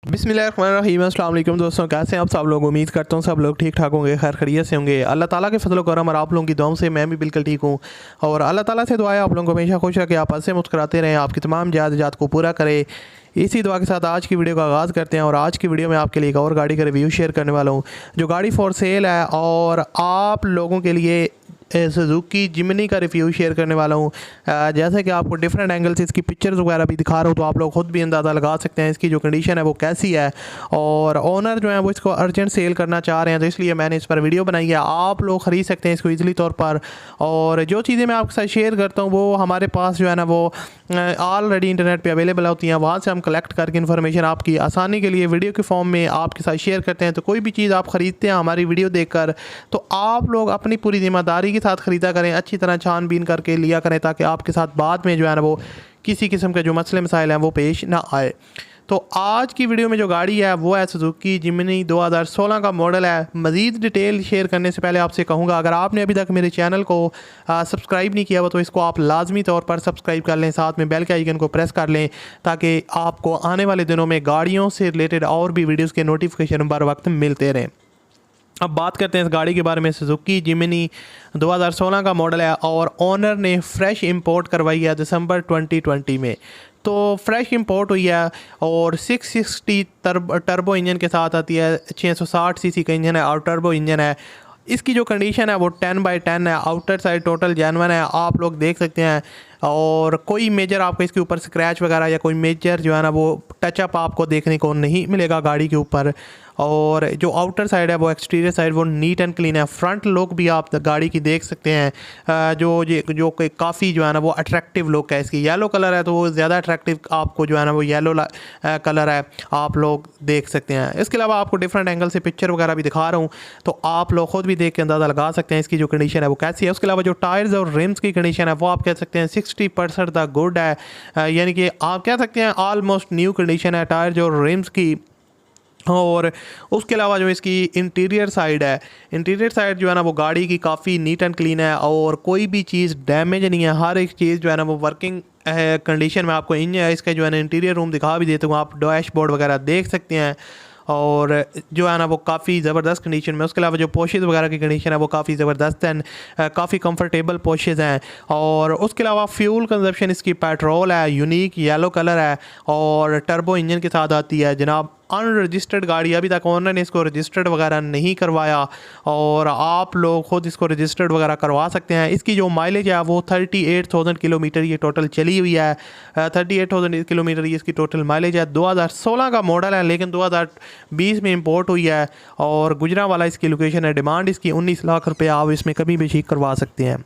बिस्मिल्लाहिर्रहमानिर्रहीम। अस्सलाम वालेकुम दोस्तों, कैसे हैं आप सब लोग। उम्मीद करता हूँ सब लोग ठीक ठाक होंगे, खैर खैरियत से होंगे। अल्लाह ताला के फजल करम और आप लोगों की दुआओं से मैं भी बिल्कुल ठीक हूँ। और अल्लाह ताला से दुआ है आप लोगों को हमेशा खुश रखे, आप हंसे मुस्कुराते रहें, आपकी तमाम जात को पूरा करे। इसी दुआ के साथ आज की वीडियो का आगाज़ करते हैं। और आज की वीडियो में आपके लिए एक और गाड़ी का रिव्यू शेयर करने वाला हूँ, जो गाड़ी फॉर सेल है और आप लोगों के लिए सुजुकी जिमनी का रिव्यू शेयर करने वाला हूँ। जैसे कि आपको डिफरेंट एंगल से इसकी पिक्चर्स वगैरह भी दिखा रहा हूँ, तो आप लोग खुद भी अंदाज़ा लगा सकते हैं इसकी जो कंडीशन है वो कैसी है। और ओनर जो है वो इसको अर्जेंट सेल करना चाह रहे हैं, तो इसलिए मैंने इस पर वीडियो बनाई है। आप लोग ख़रीद सकते हैं इसको ईज़िली तौर पर। और जो चीज़ें मैं आपके साथ शेयर करता हूँ वो हमारे पास जो है ना वो ऑलरेडी इंटरनेट पे अवेलेबल होती हैं, वहाँ से हम कलेक्ट करके इन्फॉर्मेशन आपकी आसानी के लिए वीडियो के फॉर्म में आपके साथ शेयर करते हैं। तो कोई भी चीज़ आप ख़रीदते हैं हमारी वीडियो देखकर, तो आप लोग अपनी पूरी ज़िम्मेदारी के साथ ख़रीदा करें, अच्छी तरह छानबीन करके लिया करें, ताकि आपके साथ बाद में जो है ना वो किसी किस्म के जो मसले मसाइल हैं वो पेश ना आए। तो आज की वीडियो में जो गाड़ी है वो है सुजुकी जिमनी 2016 का मॉडल है। मज़ीद डिटेल शेयर करने से पहले आपसे कहूँगा, अगर आपने अभी तक मेरे चैनल को सब्सक्राइब नहीं किया हुआ तो इसको आप लाजमी तौर पर सब्सक्राइब कर लें, साथ में बेल के आइकन को प्रेस कर लें, ताकि आपको आने वाले दिनों में गाड़ियों से रिलेटेड और भी वीडियोज़ के नोटिफिकेशन बर वक्त मिलते रहें। अब बात करते हैं इस गाड़ी के बारे में। सुजुकी जिमनी 2016 का मॉडल है और ओनर ने फ्रेश इंपोर्ट करवाई है दिसंबर 2020 में। तो फ्रेश इंपोर्ट हुई है और 660 टर्बो इंजन के साथ आती है। 660 सीसी का इंजन है और टर्बो इंजन है। इसकी जो कंडीशन है वो 10/10 है। आउटर साइड टोटल जेन्युइन है, आप लोग देख सकते हैं। और कोई मेजर आपको इसके ऊपर स्क्रैच वगैरह या कोई मेजर जो है ना वो टचअप आपको देखने को नहीं मिलेगा गाड़ी के ऊपर। और जो आउटर साइड है वो एक्सटीरियर साइड वो नीट एंड क्लीन है। फ्रंट लुक भी आप गाड़ी की देख सकते हैं, जो काफ़ी जो है ना वो अट्रैक्टिव लुक है। इसकी येलो कलर है तो वो ज़्यादा अट्रैक्टिव आपको जो है ना वो येलो कलर है, आप लोग देख सकते हैं। इसके अलावा आपको डिफरेंट एंगल से पिक्चर वगैरह भी दिखा रहा हूँ, तो आप लोग खुद भी देख के अंदाज़ा लगा सकते हैं इसकी जो कंडीशन है वो कैसी है। उसके अलावा जो टायर्स और रिम्स की कंडीशन है वो आप कह सकते हैं 60% तक गुड है, यानी कि आप कह सकते हैं ऑलमोस्ट न्यू कंडीशन है टायर और रिम्स की। और उसके अलावा जो इसकी इंटीरियर साइड है, इंटीरियर साइड जो है ना वो गाड़ी की काफ़ी नीट एंड क्लीन है और कोई भी चीज़ डैमेज नहीं है। हर एक चीज़ जो है ना वो वर्किंग कंडीशन में आपको इसका जो है ना इंटीरियर रूम दिखा भी देता हूँ, आप डैशबोर्ड वगैरह देख सकते हैं। और जो है ना वो काफ़ी ज़बरदस्त कंडीशन में। उसके अलावा जो पोशेज़ वगैरह की कंडीशन है वो काफ़ी ज़बरदस्त हैं, काफ़ी कंफर्टेबल पोशेज़ हैं। और उसके अलावा फ्यूल कंजप्शन इसकी पेट्रोल है, यूनिक येलो कलर है और टर्बो इंजन के साथ आती है जनाब। अनरजिस्टर्ड गाड़ी, अभी तक ओनर ने इसको रजिस्टर्ड वगैरह नहीं करवाया और आप लोग ख़ुद इसको रजिस्टर्ड वगैरह करवा सकते हैं। इसकी जो माइलेज है वो 38,000 किलोमीटर ये टोटल चली हुई है। 38,000 किलोमीटर ये इसकी टोटल माइलेज है। 2016 का मॉडल है लेकिन 2020 में इंपोर्ट हुई है और गुजरांवाला इसकी लोकेशन है। डिमांड इसकी 19 लाख रुपये, आप इसमें कभी भी ठीक करवा सकते हैं।